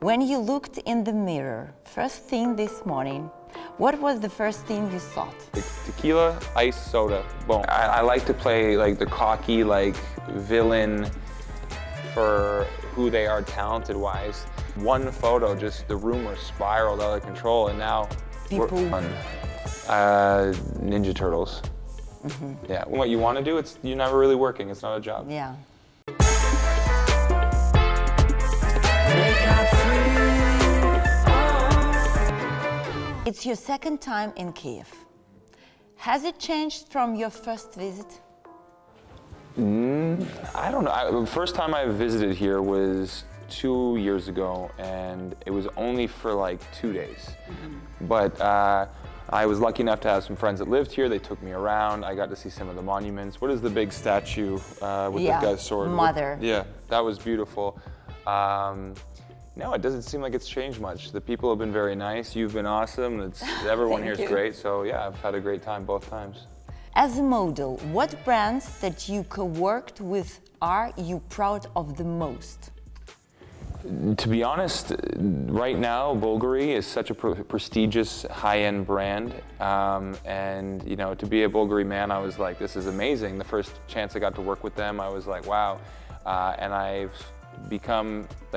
When you looked in the mirror, first thing this morning, what was the first thing you thought? Tequila, ice, soda, boom. I like to play like the cocky, like villain for who they are talented-wise. One photo, just the rumors spiraled out of control, and now we're on Ninja Turtles. Mm-hmm. Yeah, what you want to do, you're never really working. It's not a job. Yeah. It's your second time in Kiev. Has it changed from your first visit? I don't know. The first time I visited here was 2 years ago, and it was only for like 2 days. Mm-hmm. But I was lucky enough to have some friends that lived here. They took me around. I got to see some of the monuments. What is the big statue with the guy's sword? Mother. Yeah, that was beautiful. No, it doesn't seem like it's changed much. The people have been very nice. You've been awesome. Everyone here is great. So yeah, I've had a great time both times. As a model, what brands that you co-worked with are you proud of the most? To be honest, right now, Bvlgari is such a prestigious, high-end brand, and you know, to be a Bvlgari man, I was like, this is amazing. The first chance I got to work with them, I was like, wow, and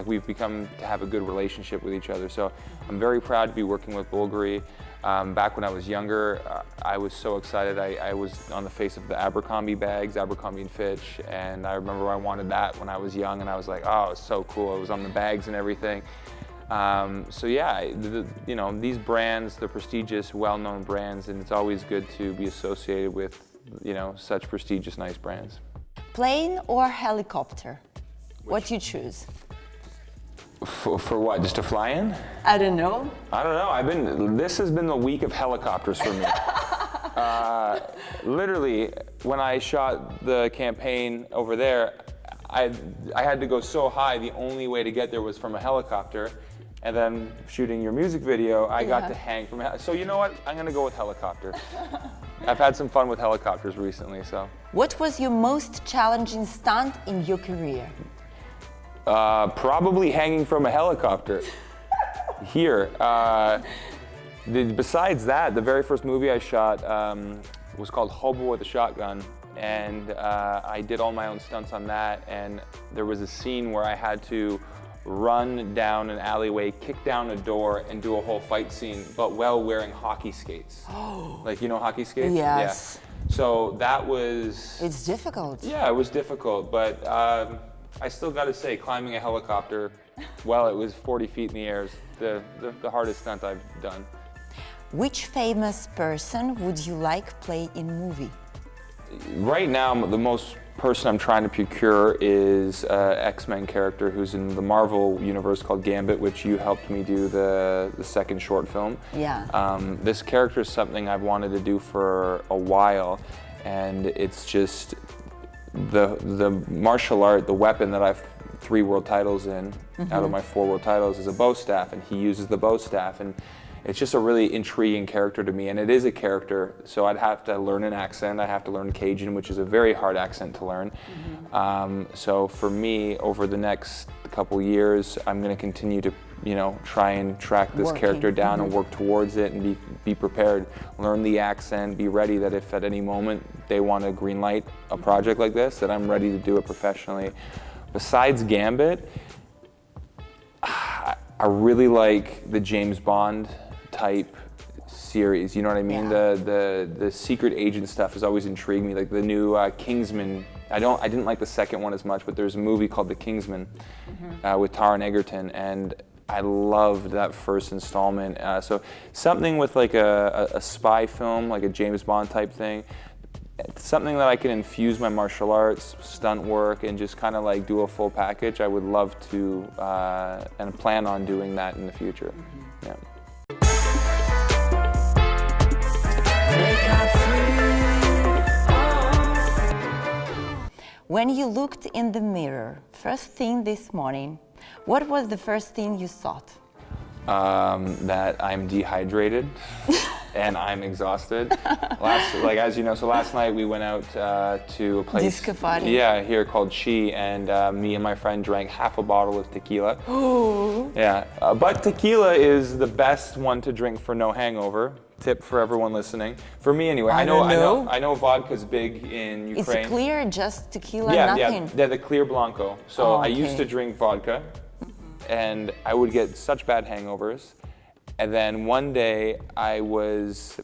we've become to have a good relationship with each other. So I'm very proud to be working with Bvlgari. Back when I was younger, I was so excited. I was on the face of the Abercrombie bags, Abercrombie & Fitch, and I remember I wanted that when I was young, and I was like, oh, it's so cool. It was on the bags and everything. So yeah, you know, these brands, the prestigious, well-known brands, and it's always good to be associated with, you know, such prestigious, nice brands. Plane or helicopter? What you choose? For what? Just to fly in? I don't know. I don't know. This has been the week of helicopters for me. Literally, when I shot the campaign over there, I had to go so high. The only way to get there was from a helicopter. And then shooting your music video, I got to hang from a So you know what? I'm gonna go with helicopter. I've had some fun with helicopters recently, so. What was your most challenging stunt in your career? Probably hanging from a helicopter here. Besides that, the very first movie I shot was called Hobo with a Shotgun, and I did all my own stunts on that, and there was a scene where I had to run down an alleyway, kick down a door, and do a whole fight scene, but while wearing hockey skates. Oh. Like, you know hockey skates? Yes. Yeah. So that was... It's difficult. Yeah, it was difficult, but I still got to say, climbing a helicopter while it was 40 feet in the air is the hardest stunt I've done. Which famous person would you like play in movie? Right now, the most person I'm trying to procure is an X-Men character who's in the Marvel universe called Gambit, which you helped me do the second short film. Yeah. This character is something I've wanted to do for a while, and it's just the martial art, the weapon that I've 3 world titles in out of my 4 world titles is a bow staff, and he uses the bow staff, and it's just a really intriguing character to me, and it is a character, so I'd have to learn an accent. I'd have to learn Cajun, which is a very hard accent to learn. So for me, over the next couple years, I'm going to continue to, you know, try and track this character down and work towards it, and be prepared, learn the accent, be ready that if at any moment they want to green light a project like this, that I'm ready to do it professionally. Besides Gambit, I really like the James Bond type series, you know what I mean? Yeah. The secret agent stuff has always intrigued me, like the new Kingsman. I didn't like the second one as much, but there's a movie called The Kingsman with Taron Egerton, and I loved that first installment. So something with like a spy film, like a James Bond type thing, something that I can infuse my martial arts, stunt work, and just kind of like do a full package. I would love to and plan on doing that in the future. Yeah. When you looked in the mirror, first thing this morning, what was the first thing you thought? That I'm dehydrated and I'm exhausted. As you know, so last night we went out to a place. Disco party. Yeah, here called Chi, and me and my friend drank half a bottle of tequila. Ooh. Yeah, but tequila is the best one to drink for no hangover. Tip for everyone listening. For me anyway. I know vodka's big in Ukraine. It's clear, just tequila, nothing. Yeah, they're the clear Blanco. So I used to drink vodka, and I would get such bad hangovers. And then one day I went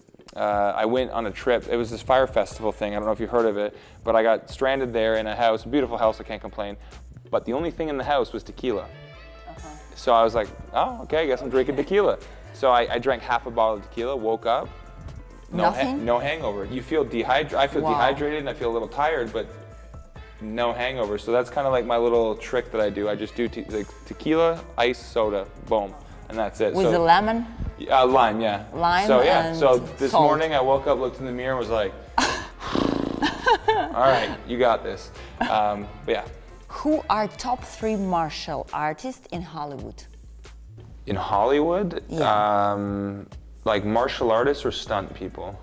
on a trip. It was this fire festival thing. I don't know if you heard of it, but I got stranded there in a house, a beautiful house, I can't complain. But the only thing in the house was tequila. So I was like, oh, okay, I guess I'm drinking tequila. So I drank half a bottle of tequila, woke up, no hangover. You feel dehydrated. I feel dehydrated and I feel a little tired, but no hangover. So that's kind of like my little trick that I do. I just do tequila, ice, soda, boom, and that's it. With the lemon? Lime, yeah. Lime. So yeah. And so this salt. morning I woke up, looked in the mirror, and was like, all right, you got this. But yeah. Who are top 3 martial artists in Hollywood? In Hollywood? Yeah. Like martial artists or stunt people?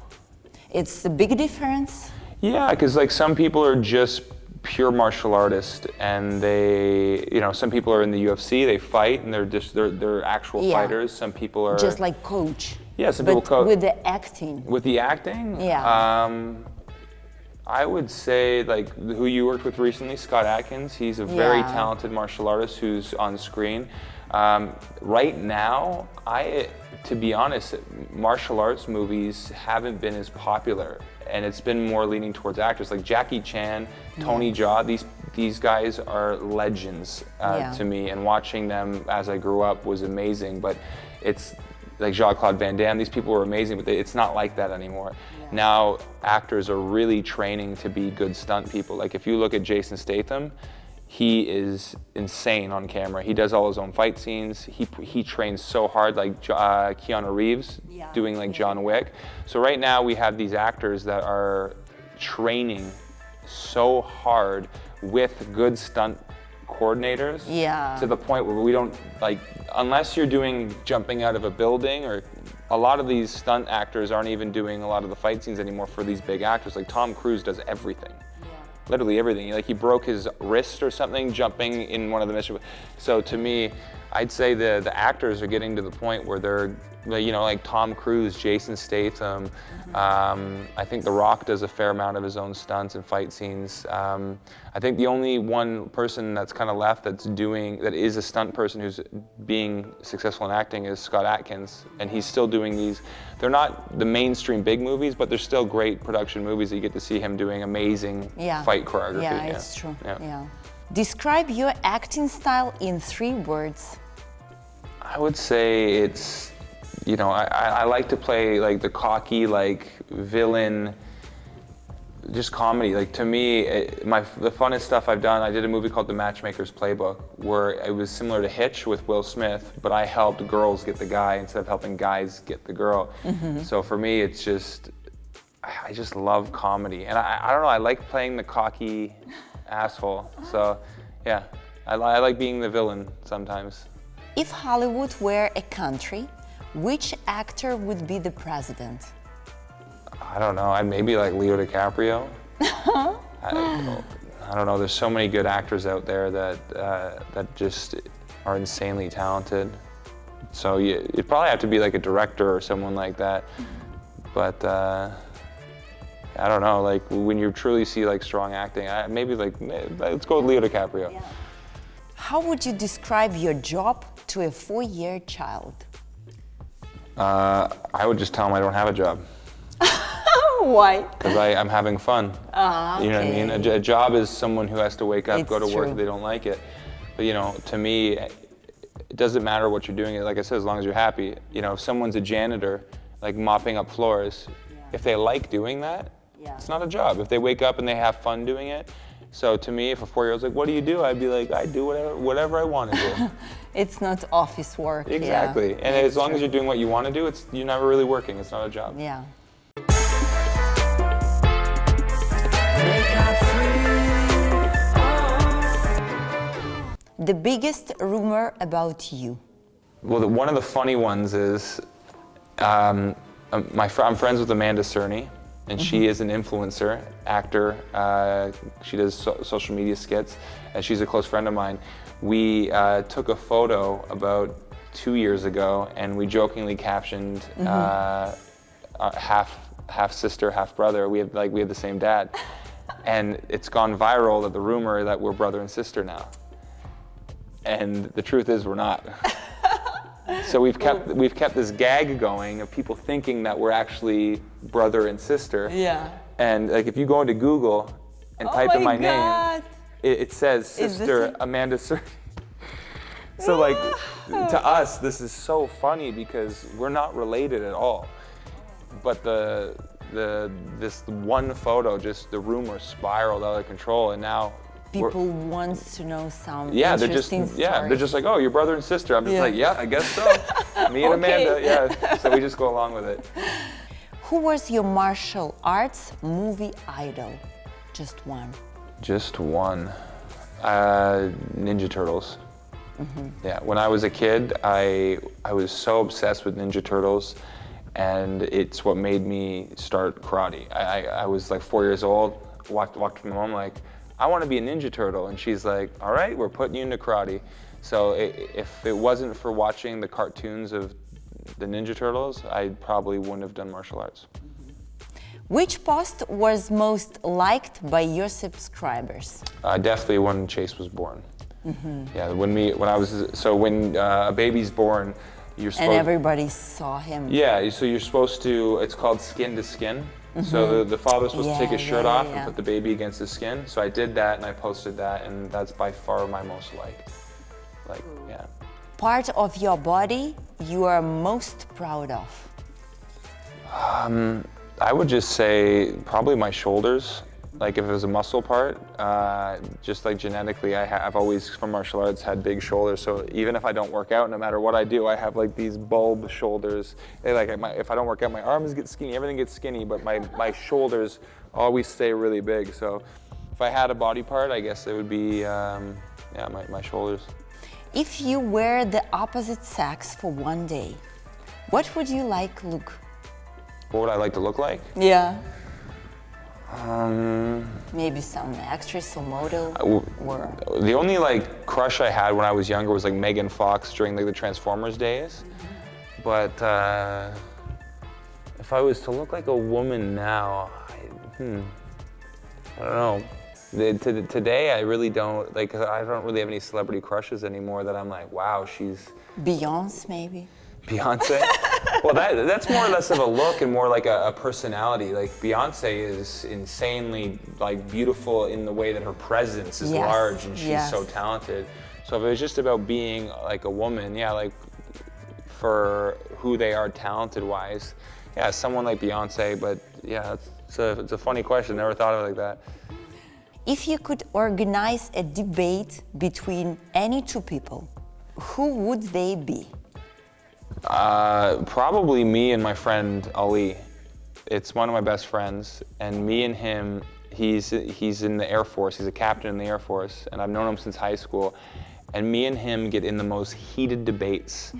It's a big difference. Yeah, because like some people are just pure martial artists, and they, some people are in the UFC, they fight, and they're actual fighters. Some people are just like coach. Yeah, some people coach. With the acting. With the acting? Yeah. I would say like who you worked with recently, Scott Adkins. He's a very talented martial artist who's on screen. Right now, to be honest, martial arts movies haven't been as popular, and it's been more leaning towards actors like Jackie Chan, Tony Jaa. These guys are legends to me, and watching them as I grew up was amazing. But it's like Jean-Claude Van Damme. These people were amazing, but it's not like that anymore. Now actors are really training to be good stunt people. Like if you look at Jason Statham, he is insane on camera. He does all his own fight scenes. He trains so hard, like Keanu Reeves doing like John Wick. So right now we have these actors that are training so hard with good stunt coordinators to the point where we don't, like, unless you're doing jumping out of a building, or a lot of these stunt actors aren't even doing a lot of the fight scenes anymore for these big actors. Like Tom Cruise does everything. Literally everything. Like he broke his wrist or something jumping in one of the missions. So to me, I'd say the actors are getting to the point where they're, like Tom Cruise, Jason Statham. I think The Rock does a fair amount of his own stunts and fight scenes. I think the only one person that's kind of left that is a stunt person who's being successful in acting is Scott Adkins, and he's still doing these. They're not the mainstream big movies, but they're still great production movies that you get to see him doing amazing fight choreography. Yeah, it's true. Yeah. Describe your acting style in 3 words. I would say it's, I like to play like the cocky, like villain, just comedy. Like to me, the funnest stuff I've done, I did a movie called The Matchmaker's Playbook, where it was similar to Hitch with Will Smith, but I helped girls get the guy instead of helping guys get the girl. So for me, it's just, I just love comedy. And I don't know, I like playing the cocky asshole. So yeah, I like being the villain sometimes. If Hollywood were a country, which actor would be the president? I don't know, maybe like Leo DiCaprio. I don't know, there's so many good actors out there that just are insanely talented. So you'd probably have to be like a director or someone like that. But I don't know, like when you truly see like strong acting, maybe let's go with Leo DiCaprio. Yeah. How would you describe your job to a 4-year child? I would just tell him I don't have a job. Why? Because I'm having fun. Okay. You know what I mean? A job is someone who has to wake up, go to work, true. they don't like it. But to me, it doesn't matter what you're doing. Like I said, as long as you're happy. If someone's a janitor, like mopping up floors, if they like doing that, it's not a job. If they wake up and they have fun doing it. So to me, if a 4-year-old's like, what do you do? I'd be like, I do whatever I want to do. It's not office work. Exactly. Yeah. And as long as you're doing what you want to do, you're never really working. It's not a job. Yeah. The biggest rumor about you? Well, one of the funny ones is I'm friends with Amanda Cerny, and she is an influencer, actor. She does social media skits, and she's a close friend of mine. We took a photo about 2 years ago, and we jokingly captioned half sister, half brother. We had the same dad, and it's gone viral that the rumor that we're brother and sister now. And the truth is we're not. So we've kept this gag going of people thinking that we're actually brother and sister. Yeah. And like if you go into Google and type in my name, it says sister Amanda Cerny. So like to us this is so funny because we're not related at all. But this one photo, just the rumor spiraled out of control, and now people wants to know some they're interesting stories. they're just like, oh, you're brother and sister. I'm just like, yeah, I guess so. Me and Amanda, yeah. So we just go along with it. Who was your martial arts movie idol? Just one. Just one. Ninja Turtles. Yeah, when I was a kid, I was so obsessed with Ninja Turtles, and it's what made me start karate. I was like 4 years old, walked to my mom like, I want to be a Ninja Turtle, and she's like, all right, we're putting you into karate. So if it wasn't for watching the cartoons of the Ninja Turtles, I probably wouldn't have done martial arts. Which post was most liked by your subscribers? Definitely when Chase was born. Yeah, when a baby's born, you're supposed. And everybody saw him. Yeah, so you're supposed to. It's called skin to skin. So the father's supposed to take his shirt off and put the baby against his skin. So I did that and I posted that, and that's by far my most liked. Like, yeah. Part of your body you are most proud of? I would just say probably my shoulders. Like if it was a muscle part, just like genetically, I've always, from martial arts, had big shoulders. So even if I don't work out, no matter what I do, I have like these bulb shoulders. If I don't work out, my arms get skinny, everything gets skinny, but my shoulders always stay really big. So if I had a body part, I guess it would be, my shoulders. If you were the opposite sex for one day, what would you like look? What would I like to look like? Yeah. Maybe some actress or model. Or the only like crush I had when I was younger was like Megan Fox during like the Transformers days. But if I was to look like a woman now, I don't know. Today I really don't like. I don't really have any celebrity crushes anymore that I'm like, wow, she's. Beyonce maybe. Beyonce? Well, that's more or less of a look and more like a personality. Like Beyonce is insanely like beautiful in the way that her presence is large and she's so talented. So if it was just about being like a woman, like for who they are talented-wise, someone like Beyonce. But it's a funny question. Never thought of it like that. If you could organize a debate between any two people, who would they be? Probably me and my friend Ali. It's one of my best friends, and me and him, he's in the Air Force, he's a captain in the Air Force, and I've known him since high school, and me and him get in the most heated debates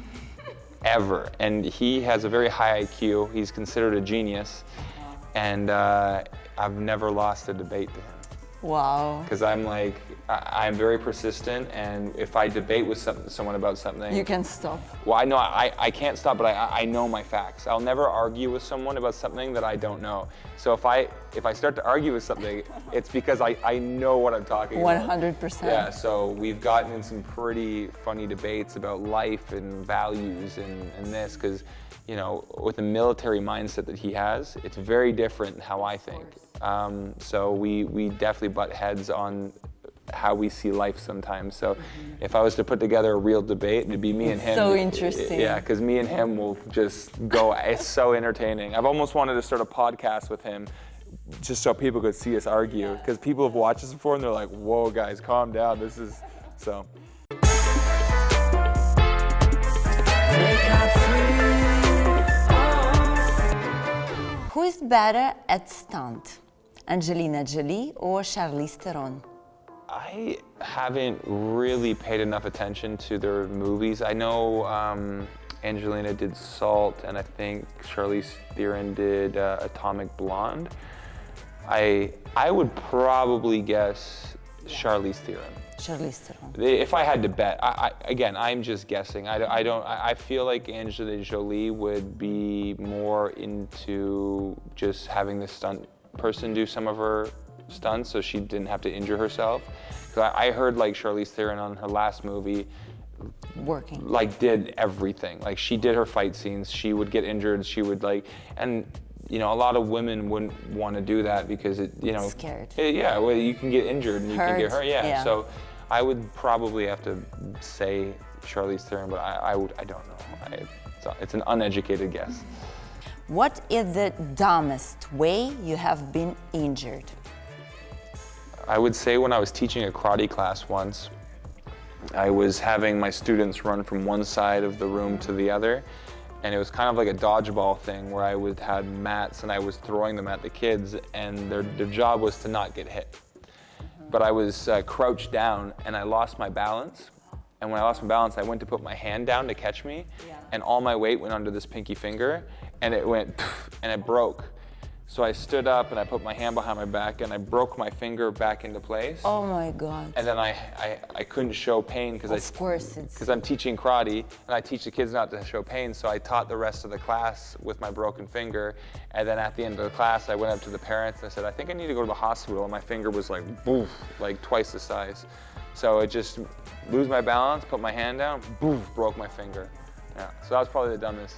ever, and he has a very high IQ, he's considered a genius, and I've never lost a debate to him. Wow. Because I'm very persistent, and if I debate with someone about something... You can stop. Well, I know I can't stop, but I know my facts. I'll never argue with someone about something that I don't know. So if I start to argue with something, it's because I know what I'm talking about. 100%. Yeah, so we've gotten in some pretty funny debates about life and values and this, because, with the military mindset that he has, it's very different than how I think. So we definitely butt heads on how we see life sometimes. So if I was to put together a real debate, it'd be me and him. So interesting. Yeah, because me and him will just go, it's so entertaining. I've almost wanted to start a podcast with him just so people could see us argue, because people have watched us before and they're like, whoa guys, calm down, this is, so. Who is better at stunt? Angelina Jolie or Charize Theron? I haven't really paid enough attention to their movies. I know Angelina did Salt, and I think Charize Theron did Atomic Blonde. I would probably guess Charize Theron. Charize Theron. If I had to bet, again, I'm just guessing. I feel like Angelina Jolie would be more into just having the stunt person do some of her stunts, so she didn't have to injure herself. 'Cause I heard like Charize Theron on her last movie, like did everything. Like she did her fight scenes. She would get injured. She would like, and you know, a lot of women wouldn't want to do that because it, you know, scared. Yeah, well, you can get injured and you can get hurt. Yeah. So I would probably have to say Charize Theron, but I don't know. It's an uneducated guess. What is the dumbest way you have been injured? I would say when I was teaching a karate class once, I was having my students run from one side of the room to the other, and it was kind of like a dodgeball thing where I would have mats and I was throwing them at the kids, and their job was to not get hit. But I was crouched down and I lost my balance. And when I lost my balance, I went to put my hand down to catch me, and all my weight went under this pinky finger, and it went and it broke. So I stood up and I put my hand behind my back and I broke my finger back into place. Oh my God. And then I couldn't show pain because I'm teaching karate and I teach the kids not to show pain. So I taught the rest of the class with my broken finger. And then at the end of the class, I went up to the parents and I said, I think I need to go to the hospital. And my finger was like, boof, like twice the size. So it just lose my balance, put my hand down, boof, broke my finger. Yeah, so that was probably the dumbest.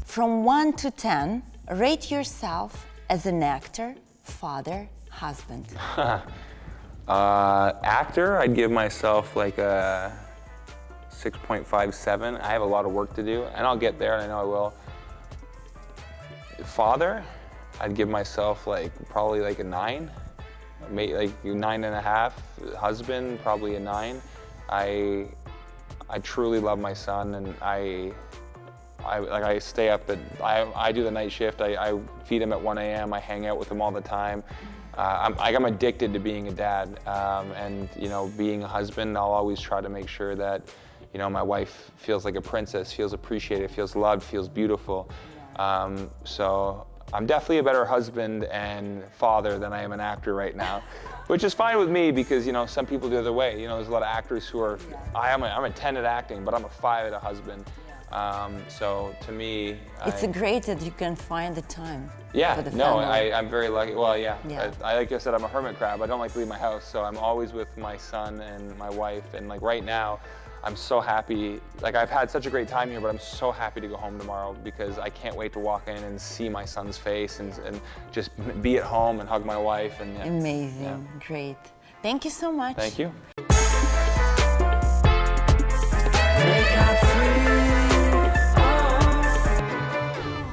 From 1 to 10, rate yourself as an actor, father, husband. Actor, I'd give myself like a 6.57. I have a lot of work to do, and I'll get there, and I know I will. Father, I'd give myself like probably like a 9, maybe like 9.5. Husband, probably a 9. I truly love my son, and I stay up I do the night shift. I feed him at 1 a.m. I hang out with him all the time. I'm addicted to being a dad, and you know, being a husband, I'll always try to make sure that, you know, my wife feels like a princess, feels appreciated, feels loved, feels beautiful. So I'm definitely a better husband and father than I am an actor right now, which is fine with me because, you know, some people the other way. You know, there's a lot of actors who are, I'm a 10 at acting, but I'm a 5 at a husband. So to me, it's great that you can find the time. Yeah, for the no, family. I'm very lucky. Well, yeah. I like I said, I'm a hermit crab. I don't like to leave my house, so I'm always with my son and my wife. And like right now, I'm so happy. Like I've had such a great time here, but I'm so happy to go home tomorrow because I can't wait to walk in and see my son's face and just be at home and hug my wife. And amazing, great. Thank you so much. Thank you.